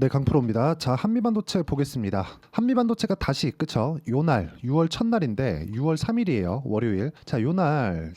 네, 강프로입니다. 자, 한미반도체 보겠습니다. 한미반도체가 다시 그쵸? 요날 6월 첫날인데 6월 3일이에요. 월요일. 자, 요날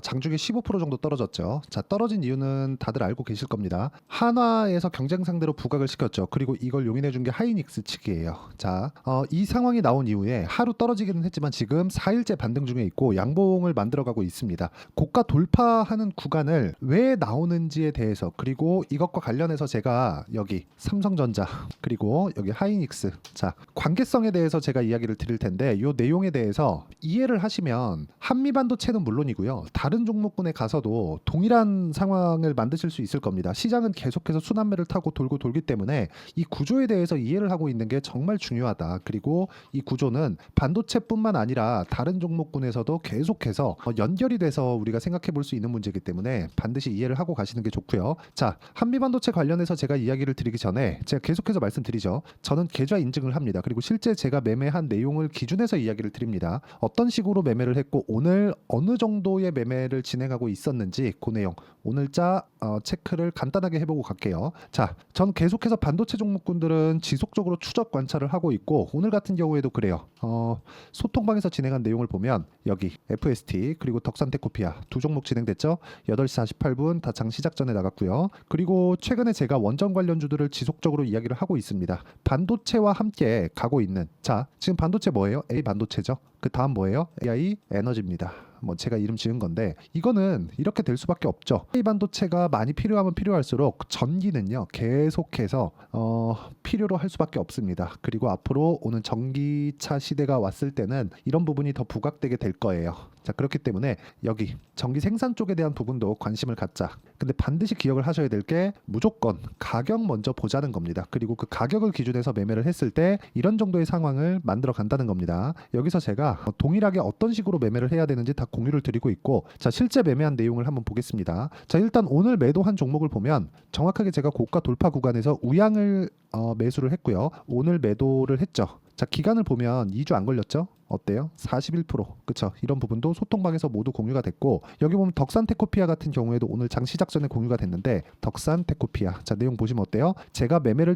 장중에 15% 정도 떨어졌죠. 자, 떨어진 이유는 다들 알고 계실 겁니다. 한화에서 경쟁 상대로 부각을 시켰죠. 그리고 이걸 용인해 준 게 하이닉스 측이에요. 자, 이 상황이 나온 이후에 하루 떨어지기는 했지만 지금 4일째 반등 중에 있고 양봉을 만들어가고 있습니다. 고가 돌파하는 구간을 왜 나오는지에 대해서, 그리고 이것과 관련해서 제가 여기 삼성전자 그리고 여기 하이닉스, 자, 관계성에 대해서 제가 이야기를 드릴 텐데 이 내용에 대해서 이해를 하시면 한미반도체는 물론이고요, 다른 종목군에 가서도 동일한 상황을 만드실 수 있을 겁니다. 시장은 계속해서 순환매를 타고 돌고 돌기 때문에 이 구조에 대해서 이해를 하고 있는 게 정말 중요하다. 그리고 이 구조는 반도체뿐만 아니라 다른 종목군에서도 계속해서 연결이 돼서 우리가 생각해 볼 수 있는 문제이기 때문에 반드시 이해를 하고 가시는 게 좋고요. 자, 한미반도체 관련해서 제가 이야기를 드리기 전에 제가 계속해서 말씀드리죠. 저는 계좌 인증을 합니다. 그리고 실제 제가 매매한 내용을 기준해서 이야기를 드립니다. 어떤 식으로 매매를 했고 오늘 어느 정도의 매매를 진행하고 있었는지 그 내용 오늘자 체크를 간단하게 해보고 갈게요. 자, 전 계속해서 반도체 종목군들은 지속적으로 추적 관찰을 하고 있고 오늘 같은 경우에도 그래요. 소통방에서 진행한 내용을 보면 여기 FST 그리고 덕산테코피아 두 종목 진행됐죠. 8시 48분 다 장 시작 전에 나갔고요. 그리고 최근에 제가 원전 관련주들을 지속적으로 이야기를 하고 있습니다. 반도체와 함께 가고 있는, 자, 지금 반도체 뭐예요? A 반도체죠. 그 다음 뭐예요? AI 에너지입니다. 뭐 제가 이름 지은 건데 이거는 이렇게 될 수밖에 없죠. AI 반도체가 많이 필요하면 필요할수록 전기는요 계속해서 필요로 할 수밖에 없습니다. 그리고 앞으로 오는 전기차 시대가 왔을 때는 이런 부분이 더 부각되게 될 거예요. 자, 그렇기 때문에 여기 전기 생산 쪽에 대한 부분도 관심을 갖자. 근데 반드시 기억을 하셔야 될 게 무조건 가격 먼저 보자는 겁니다. 그리고 그 가격을 기준해서 매매를 했을 때 이런 정도의 상황을 만들어 간다는 겁니다. 여기서 제가 동일하게 어떤 식으로 매매를 해야 되는지 다 공유를 드리고 있고, 자, 실제 매매한 내용을 한번 보겠습니다. 자, 일단 오늘 매도한 종목을 보면 정확하게 제가 고가 돌파 구간에서 우양을 매수를 했고요. 오늘 매도를 했죠. 자, 기간을 보면 2주 안 걸렸죠? 어때요? 41%. 그쵸? 이런 부분도 소통방에서 모두 공유가 됐고, 여기 보면 덕산테코피아 같은 경우에도 오늘 장 시작 전에 공유가 됐는데 덕산테코피아, 자, 내용 보시면 어때요? 제가 매매를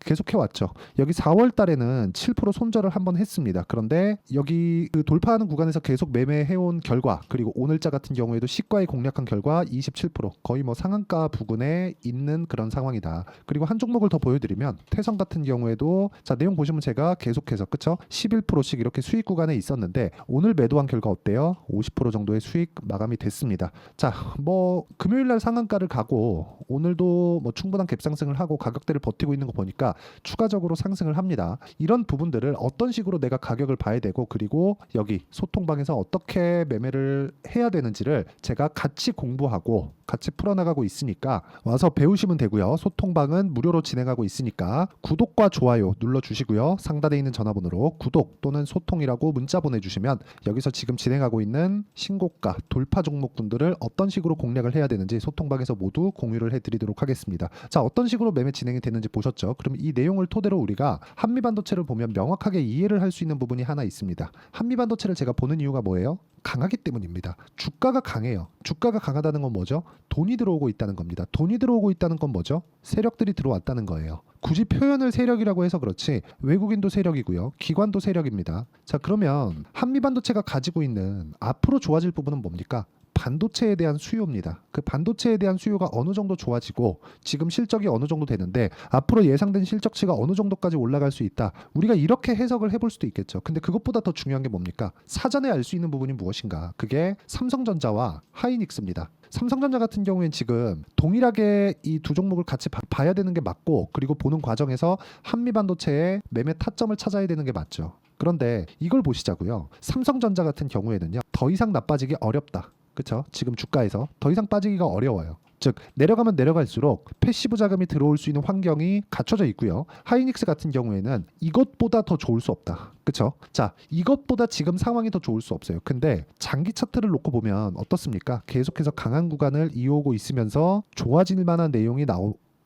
계속해 왔죠. 여기 4월 달에는 7% 손절을 한번 했습니다. 그런데 여기 그 돌파하는 구간에서 계속 매매해온 결과, 그리고 오늘자 같은 경우에도 시가에 공략한 결과 27%, 거의 뭐 상한가 부근에 있는 그런 상황이다. 그리고 한 종목을 더 보여드리면 태성 같은 경우에도, 자, 내용 보시면 제가 계속해서 그쵸? 11%씩 이렇게 수익 구간에 있었는데 오늘 매도한 결과 어때요? 50% 정도의 수익 마감이 됐습니다. 자, 뭐 금요일 날 상한가를 가고 오늘도 뭐 충분한 갭상승을 하고 가격대를 버티고 있는 거 보니까 추가적으로 상승을 합니다. 이런 부분들을 어떤 식으로 내가 가격을 봐야 되고, 그리고 여기 소통방에서 어떻게 매매를 해야 되는지를 제가 같이 공부하고 같이 풀어나가고 있으니까 와서 배우시면 되고요. 소통방은 무료로 진행하고 있으니까 구독과 좋아요 눌러주시고요. 상단에 있는 전화번호로 구독 또는 소통이라고 문자 보내주시면 여기서 지금 진행하고 있는 신고가 돌파 종목분들을 어떤 식으로 공략을 해야 되는지 소통방에서 모두 공유를 해드리도록 하겠습니다. 자, 어떤 식으로 매매 진행이 됐는지 보셨죠? 그럼 이 내용을 토대로 우리가 한미반도체를 보면 명확하게 이해를 할 수 있는 부분이 하나 있습니다. 한미반도체를 제가 보는 이유가 뭐예요? 강하기 때문입니다. 주가가 강해요. 주가가 강하다는 건 뭐죠? 돈이 들어오고 있다는 겁니다. 돈이 들어오고 있다는 건 뭐죠? 세력들이 들어왔다는 거예요. 굳이 표현을 세력이라고 해서 그렇지 외국인도 세력이고요. 기관도 세력입니다. 자, 그러면 한미반도체가 가지고 있는 앞으로 좋아질 부분은 뭡니까? 반도체에 대한 수요입니다. 그 반도체에 대한 수요가 어느 정도 좋아지고 지금 실적이 어느 정도 되는데 앞으로 예상된 실적치가 어느 정도까지 올라갈 수 있다. 우리가 이렇게 해석을 해볼 수도 있겠죠. 근데 그것보다 더 중요한 게 뭡니까? 사전에 알 수 있는 부분이 무엇인가? 그게 삼성전자와 하이닉스입니다. 삼성전자 같은 경우엔 지금 동일하게 이 두 종목을 같이 봐야 되는 게 맞고, 그리고 보는 과정에서 한미반도체의 매매 타점을 찾아야 되는 게 맞죠. 그런데 이걸 보시자고요. 삼성전자 같은 경우에는요, 더 이상 나빠지기 어렵다. 그렇죠? 지금 주가에서 더 이상 빠지기가 어려워요. 즉 내려가면 내려갈수록 패시브 자금이 들어올 수 있는 환경이 갖춰져 있고요. 하이닉스 같은 경우에는 이것보다 더 좋을 수 없다. 그렇죠? 자, 이것보다 지금 상황이 더 좋을 수 없어요. 근데 장기 차트를 놓고 보면 어떻습니까? 계속해서 강한 구간을 이어오고 있으면서 좋아질 만한 내용이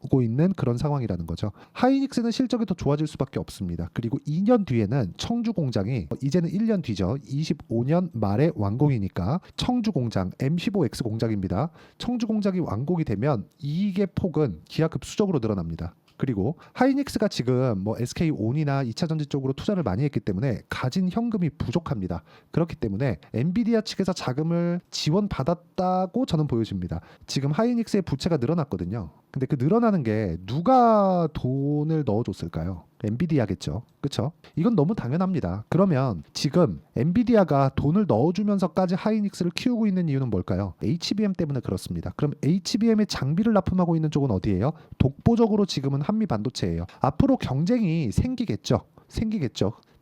오고 있는 그런 상황이라는 거죠. 하이닉스는 실적이 더 좋아질 수밖에 없습니다. 그리고 2년 뒤에는 청주 공장이, 이제는 1년 뒤죠. 25년 말에 완공이니까 청주 공장 M15X 공장입니다. 청주 공장이 완공이 되면 이익의 폭은 기하급수적으로 늘어납니다. 그리고 하이닉스가 지금 뭐 SK온이나 2차전지 쪽으로 투자를 많이 했기 때문에 가진 현금이 부족합니다. 그렇기 때문에 엔비디아 측에서 자금을 지원받았다고 저는 보여집니다. 지금 하이닉스의 부채가 늘어났거든요. 근데 그 늘어나는 게 누가 돈을 넣어줬을까요? 엔비디아겠죠. 그렇죠? 이건 너무 당연합니다. 그러면 지금 엔비디아가 돈을 넣어주면서까지 하이닉스를 키우고 있는 이유는 뭘까요? HBM 때문에 그렇습니다. 그럼 HBM의 장비를 납품하고 있는 쪽은 어디예요? 독보적으로 지금은 한미 반도체예요. 앞으로 경쟁이 생기겠죠.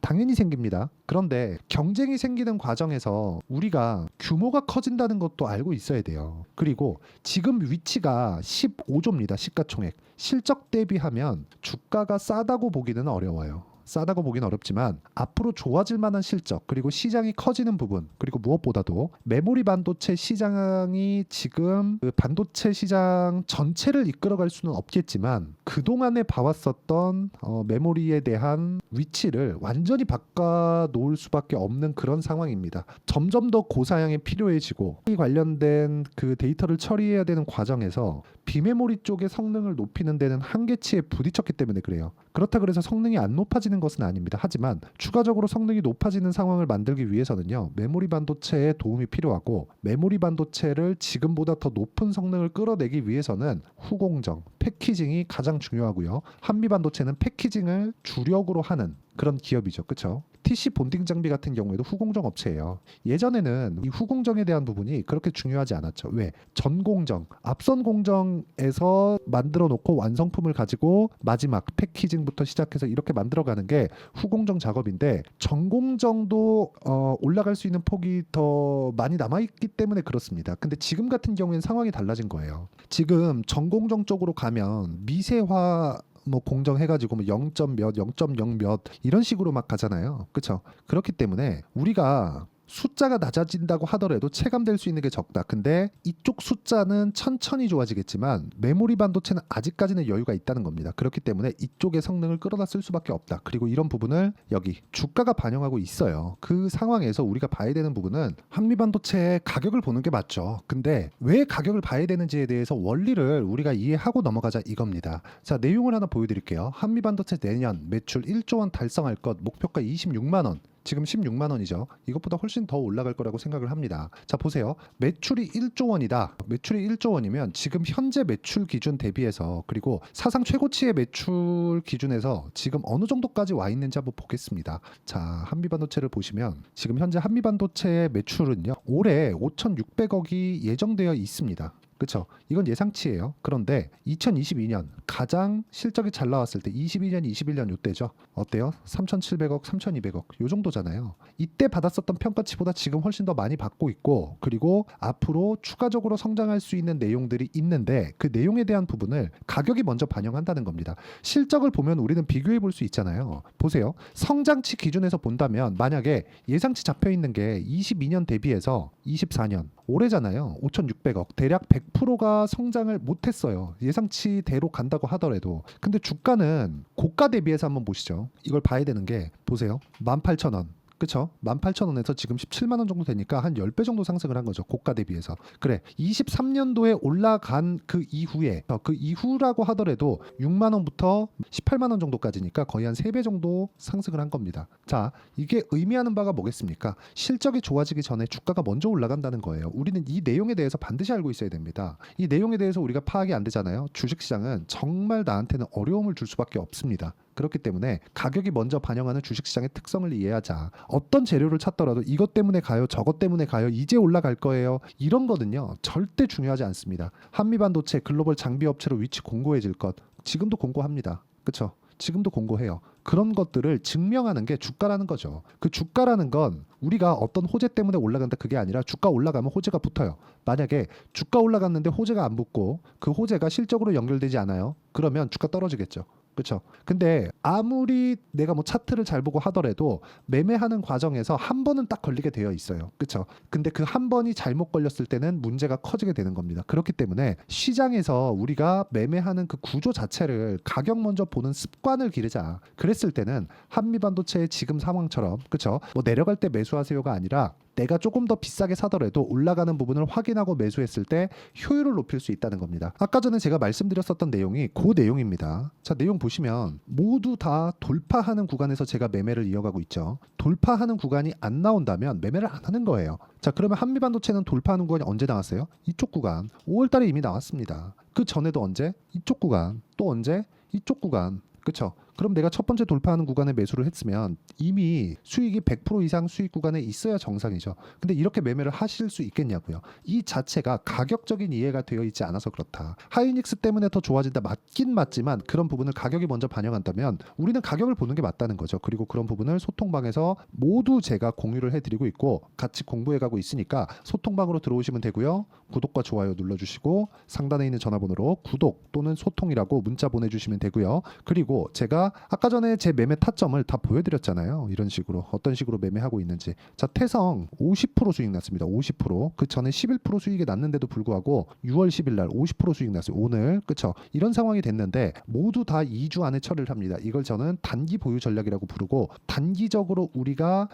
당연히 생깁니다. 그런데 경쟁이 생기는 과정에서 우리가 규모가 커진다는 것도 알고 있어야 돼요. 그리고 지금 위치가 15조입니다. 시가총액. 실적 대비하면 주가가 싸다고 보기는 어려워요. 싸다고 보기는 어렵지만 앞으로 좋아질 만한 실적, 그리고 시장이 커지는 부분, 그리고 무엇보다도 메모리 반도체 시장이 지금 그 반도체 시장 전체를 이끌어갈 수는 없겠지만 그동안에 봐왔었던 메모리에 대한 위치를 완전히 바꿔놓을 수밖에 없는 그런 상황입니다. 점점 더 고사양이 필요해지고 이 관련된 그 데이터를 처리해야 되는 과정에서 비메모리 쪽의 성능을 높이는 데는 한계치에 부딪혔기 때문에 그래요. 그렇다 그래서 성능이 안 높아지는 것은 아닙니다. 하지만 추가적으로 성능이 높아지는 상황을 만들기 위해서는요, 메모리 반도체의 도움이 필요하고, 메모리 반도체를 지금보다 더 높은 성능을 끌어내기 위해서는 후공정, 패키징이 가장 중요하고요. 한미 반도체는 패키징을 주력으로 하는 그런 기업이죠. 그렇죠? TC 본딩 장비 같은 경우에도 후공정 업체예요. 예전에는 이 후공정에 대한 부분이 그렇게 중요하지 않았죠. 왜? 전공정, 앞선 공정에서 만들어 놓고 완성품을 가지고 마지막 패키징부터 시작해서 이렇게 만들어가는 게 후공정 작업인데, 전공정도 올라갈 수 있는 폭이 더 많이 남아있기 때문에 그렇습니다. 근데 지금 같은 경우에는 상황이 달라진 거예요. 지금 전공정 쪽으로 가면 미세화 뭐 공정해가지고 뭐 0점 몇, 0.0 몇 이런 식으로 막 가잖아요. 그렇죠? 그렇기 때문에 우리가 숫자가 낮아진다고 하더라도 체감될 수 있는 게 적다. 근데 이쪽 숫자는 천천히 좋아지겠지만 메모리 반도체는 아직까지는 여유가 있다는 겁니다. 그렇기 때문에 이쪽의 성능을 끌어다 쓸 수밖에 없다. 그리고 이런 부분을 여기 주가가 반영하고 있어요. 그 상황에서 우리가 봐야 되는 부분은 한미 반도체의 가격을 보는 게 맞죠. 근데 왜 가격을 봐야 되는지에 대해서 원리를 우리가 이해하고 넘어가자 이겁니다. 자, 내용을 하나 보여드릴게요. 한미 반도체 내년 매출 1조 원 달성할 것, 목표가 26만 원. 지금 16만 원이죠. 이것보다 훨씬 더 올라갈 거라고 생각을 합니다. 자, 보세요. 매출이 1조 원이다. 매출이 1조 원이면 지금 현재 매출 기준 대비해서, 그리고 사상 최고치의 매출 기준에서 지금 어느 정도까지 와 있는지 한번 보겠습니다. 자, 한미반도체를 보시면 지금 현재 한미반도체의 매출은요, 올해 5,600억이 예정되어 있습니다. 그렇죠? 이건 예상치예요. 그런데 2022년 가장 실적이 잘 나왔을 때 22년, 21년 이때죠. 어때요? 3,700억, 3,200억 요 정도잖아요. 이때 받았었던 평가치보다 지금 훨씬 더 많이 받고 있고, 그리고 앞으로 추가적으로 성장할 수 있는 내용들이 있는데 그 내용에 대한 부분을 가격이 먼저 반영한다는 겁니다. 실적을 보면 우리는 비교해 볼 수 있잖아요. 보세요. 성장치 기준에서 본다면 만약에 예상치 잡혀 있는 게 22년 대비해서 24년 올해잖아요. 5,600억 대략 100%가 성장을 못했어요. 예상치대로 간다고 하더라도. 근데 주가는 고가 대비해서 한번 보시죠. 이걸 봐야 되는 게, 보세요. 18,000원. 그쵸? 18,000원에서 지금 17만 원 정도 되니까 한 10배 정도 상승을 한 거죠. 고가 대비해서. 그래. 23년도에 올라간 그 이후에, 그 이후라고 하더라도 6만 원부터 18만 원 정도까지니까 거의 한 3배 정도 상승을 한 겁니다. 자, 이게 의미하는 바가 뭐겠습니까? 실적이 좋아지기 전에 주가가 먼저 올라간다는 거예요. 우리는 이 내용에 대해서 반드시 알고 있어야 됩니다. 이 내용에 대해서 우리가 파악이 안 되잖아요. 주식시장은 정말 나한테는 어려움을 줄 수밖에 없습니다. 그렇기 때문에 가격이 먼저 반영하는 주식시장의 특성을 이해하자. 어떤 재료를 찾더라도 이것 때문에 가요, 저것 때문에 가요, 이제 올라갈 거예요, 이런 거는요 절대 중요하지 않습니다. 한미반도체 글로벌 장비업체로 위치 공고해질 것, 지금도 공고합니다. 그렇죠? 지금도 공고해요. 그런 것들을 증명하는 게 주가라는 거죠. 그 주가라는 건 우리가 어떤 호재 때문에 올라간다 그게 아니라, 주가 올라가면 호재가 붙어요. 만약에 주가 올라갔는데 호재가 안 붙고 그 호재가 실적으로 연결되지 않아요. 그러면 주가 떨어지겠죠. 그렇죠. 근데 아무리 내가 뭐 차트를 잘 보고 하더라도 매매하는 과정에서 한 번은 딱 걸리게 되어 있어요. 그렇죠. 근데 그 한 번이 잘못 걸렸을 때는 문제가 커지게 되는 겁니다. 그렇기 때문에 시장에서 우리가 매매하는 그 구조 자체를 가격 먼저 보는 습관을 기르자. 그랬을 때는 한미반도체의 지금 상황처럼, 그렇죠, 뭐 내려갈 때 매수하세요가 아니라 내가 조금 더 비싸게 사더라도 올라가는 부분을 확인하고 매수했을 때 효율을 높일 수 있다는 겁니다. 아까 전에 제가 말씀드렸었던 내용이 그 내용입니다. 자, 내용 보시면 모두 다 돌파하는 구간에서 제가 매매를 이어가고 있죠. 돌파하는 구간이 안 나온다면 매매를 안 하는 거예요. 자, 그러면 한미반도체는 돌파하는 구간이 언제 나왔어요? 이쪽 구간 5월 달에 이미 나왔습니다. 그 전에도 언제? 이쪽 구간. 또 언제? 이쪽 구간. 그쵸? 그럼 내가 첫 번째 돌파하는 구간에 매수를 했으면 이미 수익이 100% 이상 수익 구간에 있어야 정상이죠. 근데 이렇게 매매를 하실 수 있겠냐고요. 이 자체가 가격적인 이해가 되어 있지 않아서 그렇다. 하이닉스 때문에 더 좋아진다. 맞긴 맞지만 그런 부분을 가격이 먼저 반영한다면 우리는 가격을 보는 게 맞다는 거죠. 그리고 그런 부분을 소통방에서 모두 제가 공유를 해드리고 있고 같이 공부해가고 있으니까 소통방으로 들어오시면 되고요. 구독과 좋아요 눌러주시고 상단에 있는 전화번호로 구독 또는 소통이라고 문자 보내주시면 되고요. 그리고 제가 아까 전에 제 매매 타점을 다 보여드렸잖아요. 이런 식으로 어떤 식으로 매매하고 있는지. 자, 태성 50% 수익 났습니다. 50%. 그 전에 11% 수익이 났는데도 불구하고 6월 10일 날 50% 수익 났어요. 오늘 그쵸? 이런 상황이 됐는데 모두 다 2주 안에 처리를 합니다. 이걸 저는 단기 보유 전략이라고 부르고 단기적으로 우리가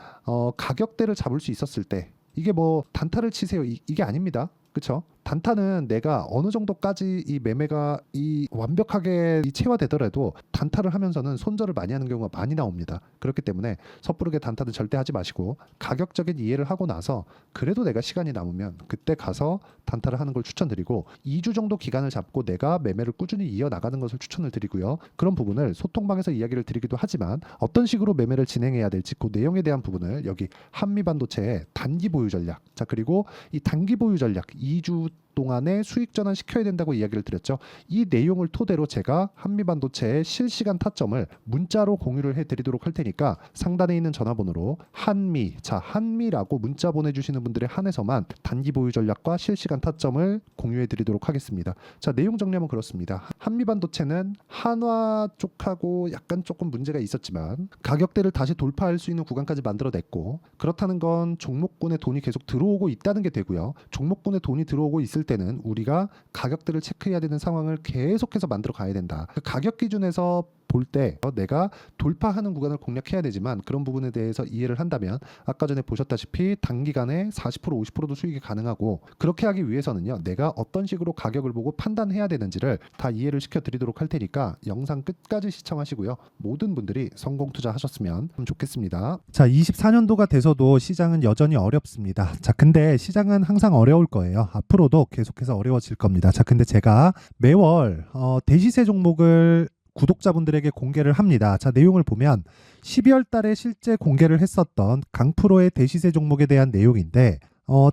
가격대를 잡을 수 있었을 때 이게 뭐 단타를 치세요 이게 아닙니다. 그쵸? 단타는 내가 어느 정도까지 이 매매가 완벽하게 체화되더라도 단타를 하면서는 손절을 많이 하는 경우가 많이 나옵니다. 그렇기 때문에 섣부르게 단타는 절대 하지 마시고 가격적인 이해를 하고 나서 그래도 내가 시간이 남으면 그때 가서 단타를 하는 걸 추천드리고 2주 정도 기간을 잡고 내가 매매를 꾸준히 이어나가는 것을 추천을 드리고요. 그런 부분을 소통방에서 이야기를 드리기도 하지만 어떤 식으로 매매를 진행해야 될지 그 내용에 대한 부분을 여기 한미반도체의 단기 보유 전략, 자 그리고 이 단기 보유 전략 2주 동안에 수익 전환 시켜야 된다고 이야기를 드렸죠. 이 내용을 토대로 제가 한미반도체의 실시간 타점을 문자로 공유를 해드리도록 할 테니까 상단에 있는 전화번호로 한미라고 문자 보내주시는 분들에 한해서만 단기 보유 전략과 실시간 타점을 공유해드리도록 하겠습니다. 자, 내용 정리하면 그렇습니다. 한미반도체는 한화 쪽하고 약간 조금 문제가 있었지만 가격대를 다시 돌파할 수 있는 구간까지 만들어냈고 그렇다는 건 종목군에 돈이 계속 들어오고 있다는 게 되고요. 종목군에 돈이 들어오고 있을 때는 우리가 가격들을 체크해야 되는 상황을 계속해서 만들어 가야 된다. 그 가격 기준에서 볼 때 내가 돌파하는 구간을 공략해야 되지만 그런 부분에 대해서 이해를 한다면 아까 전에 보셨다시피 단기간에 40% 50%도 수익이 가능하고 그렇게 하기 위해서는요. 내가 어떤 식으로 가격을 보고 판단해야 되는지를 다 이해를 시켜드리도록 할 테니까 영상 끝까지 시청하시고요. 모든 분들이 성공 투자하셨으면 좋겠습니다. 자, 24년도가 돼서도 시장은 여전히 어렵습니다. 자, 근데 시장은 항상 어려울 거예요. 앞으로도 계속해서 어려워질 겁니다. 자, 근데 제가 매월 대시세 종목을 구독자분들에게 공개를 합니다. 자, 내용을 보면 12월 달에 실제 공개를 했었던 강프로의 대시세 종목에 대한 내용인데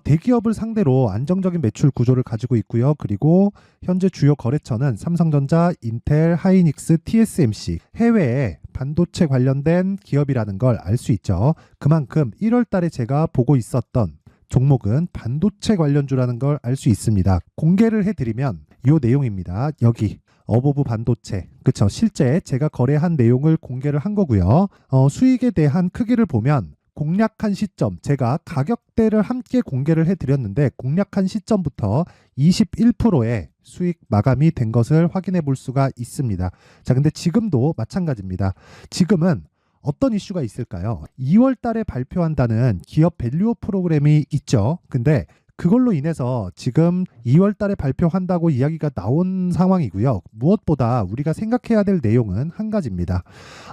대기업을 상대로 안정적인 매출 구조를 가지고 있고요. 그리고 현재 주요 거래처는 삼성전자, 인텔, 하이닉스, TSMC, 해외에 반도체 관련된 기업이라는 걸 알 수 있죠. 그만큼 1월 달에 제가 보고 있었던 종목은 반도체 관련주라는 걸 알 수 있습니다. 공개를 해드리면 이 내용입니다. 여기 어보브 반도체, 그쵸? 실제 제가 거래한 내용을 공개를 한 거고요. 수익에 대한 크기를 보면 공략한 시점, 제가 가격대를 함께 공개를 해드렸는데 공략한 시점부터 21%의 수익 마감이 된 것을 확인해 볼 수가 있습니다. 자, 근데 지금도 마찬가지입니다. 지금은 어떤 이슈가 있을까요? 2월 달에 발표한다는 기업 밸류업 프로그램이 있죠. 근데 그걸로 인해서 지금 2월 달에 발표한다고 이야기가 나온 상황이고요. 무엇보다 우리가 생각해야 될 내용은 한 가지입니다.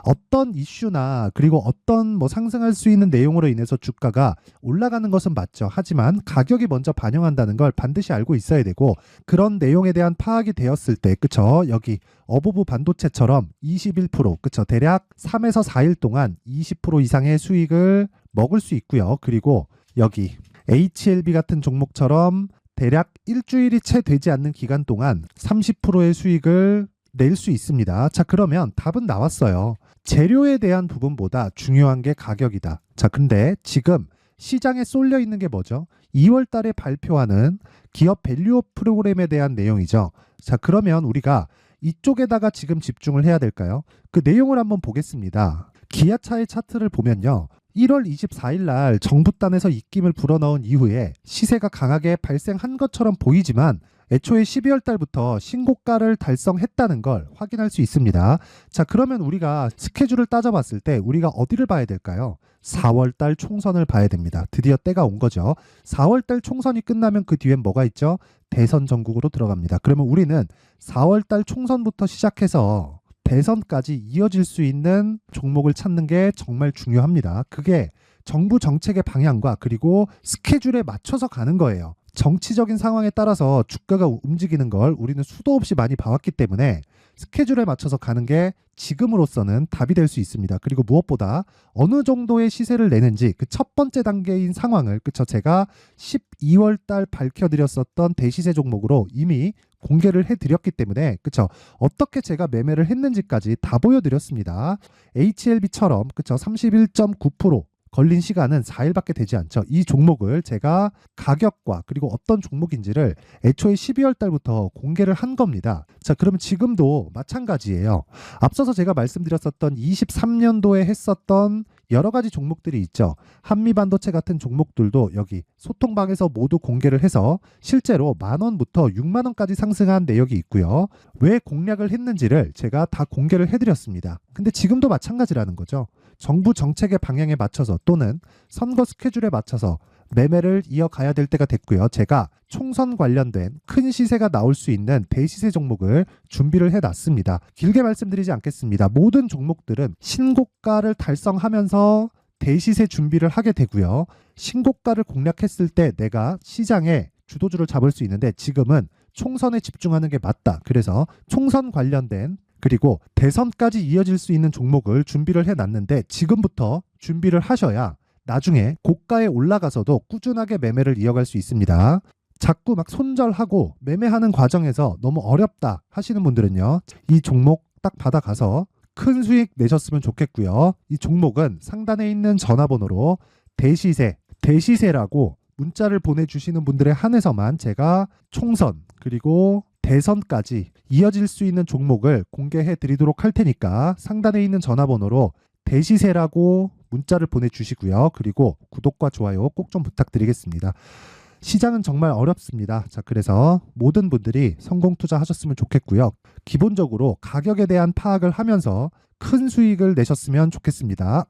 어떤 이슈나 그리고 어떤 상승할 수 있는 내용으로 인해서 주가가 올라가는 것은 맞죠. 하지만 가격이 먼저 반영한다는 걸 반드시 알고 있어야 되고 그런 내용에 대한 파악이 되었을 때 그쵸? 여기 어보브 반도체처럼 21% 그쵸? 대략 3에서 4일 동안 20% 이상의 수익을 먹을 수 있고요. 그리고 여기 HLB 같은 종목처럼 대략 일주일이 채 되지 않는 기간 동안 30%의 수익을 낼 수 있습니다. 자, 그러면 답은 나왔어요. 재료에 대한 부분보다 중요한 게 가격이다. 자, 근데 지금 시장에 쏠려 있는 게 뭐죠? 2월 달에 발표하는 기업 밸류업 프로그램에 대한 내용이죠. 자, 그러면 우리가 이쪽에다가 지금 집중을 해야 될까요? 그 내용을 한번 보겠습니다. 기아차의 차트를 보면요. 1월 24일 날 정부단에서 입김을 불어넣은 이후에 시세가 강하게 발생한 것처럼 보이지만 애초에 12월 달부터 신고가를 달성했다는 걸 확인할 수 있습니다. 자, 그러면 우리가 스케줄을 따져봤을 때 우리가 어디를 봐야 될까요? 4월 달 총선을 봐야 됩니다. 드디어 때가 온 거죠. 4월 달 총선이 끝나면 그 뒤엔 뭐가 있죠? 대선 전국으로 들어갑니다. 그러면 우리는 4월 달 총선부터 시작해서 대선까지 이어질 수 있는 종목을 찾는 게 정말 중요합니다. 그게 정부 정책의 방향과 그리고 스케줄에 맞춰서 가는 거예요. 정치적인 상황에 따라서 주가가 움직이는 걸 우리는 수도 없이 많이 봐왔기 때문에 스케줄에 맞춰서 가는 게 지금으로서는 답이 될 수 있습니다. 그리고 무엇보다 어느 정도의 시세를 내는지 그 첫 번째 단계인 상황을 그쵸 제가 12월 달 밝혀드렸었던 대시세 종목으로 이미 공개를 해드렸기 때문에 그쵸 어떻게 제가 매매를 했는지까지 다 보여드렸습니다. HLB처럼 그쵸 31.9% 걸린 시간은 4일밖에 되지 않죠. 이 종목을 제가 가격과 그리고 어떤 종목인지를 애초에 12월 달부터 공개를 한 겁니다. 자, 그러면 지금도 마찬가지예요. 앞서서 제가 말씀드렸었던 23년도에 했었던 여러 가지 종목들이 있죠. 한미반도체 같은 종목들도 여기 소통방에서 모두 공개를 해서 실제로 10,000원부터 60,000원까지 상승한 내역이 있고요. 왜 공략을 했는지를 제가 다 공개를 해드렸습니다. 근데 지금도 마찬가지라는 거죠. 정부 정책의 방향에 맞춰서 또는 선거 스케줄에 맞춰서 매매를 이어가야 될 때가 됐고요. 제가 총선 관련된 큰 시세가 나올 수 있는 대시세 종목을 준비를 해놨습니다. 길게 말씀드리지 않겠습니다. 모든 종목들은 신고가를 달성하면서 대시세 준비를 하게 되고요. 신고가를 공략했을 때 내가 시장에 주도주를 잡을 수 있는데 지금은 총선에 집중하는 게 맞다. 그래서 총선 관련된 그리고 대선까지 이어질 수 있는 종목을 준비를 해놨는데 지금부터 준비를 하셔야 나중에 고가에 올라가서도 꾸준하게 매매를 이어갈 수 있습니다. 자꾸 막 손절하고 매매하는 과정에서 너무 어렵다 하시는 분들은요. 이 종목 딱 받아가서 큰 수익 내셨으면 좋겠고요. 이 종목은 상단에 있는 전화번호로 대시세라고 문자를 보내주시는 분들에 한해서만 제가 총선 그리고 대선까지 이어질 수 있는 종목을 공개해 드리도록 할 테니까 상단에 있는 전화번호로 대시세라고 문자를 보내주시고요. 그리고 구독과 좋아요 꼭 좀 부탁드리겠습니다. 시장은 정말 어렵습니다. 자, 그래서 모든 분들이 성공 투자하셨으면 좋겠고요. 기본적으로 가격에 대한 파악을 하면서 큰 수익을 내셨으면 좋겠습니다.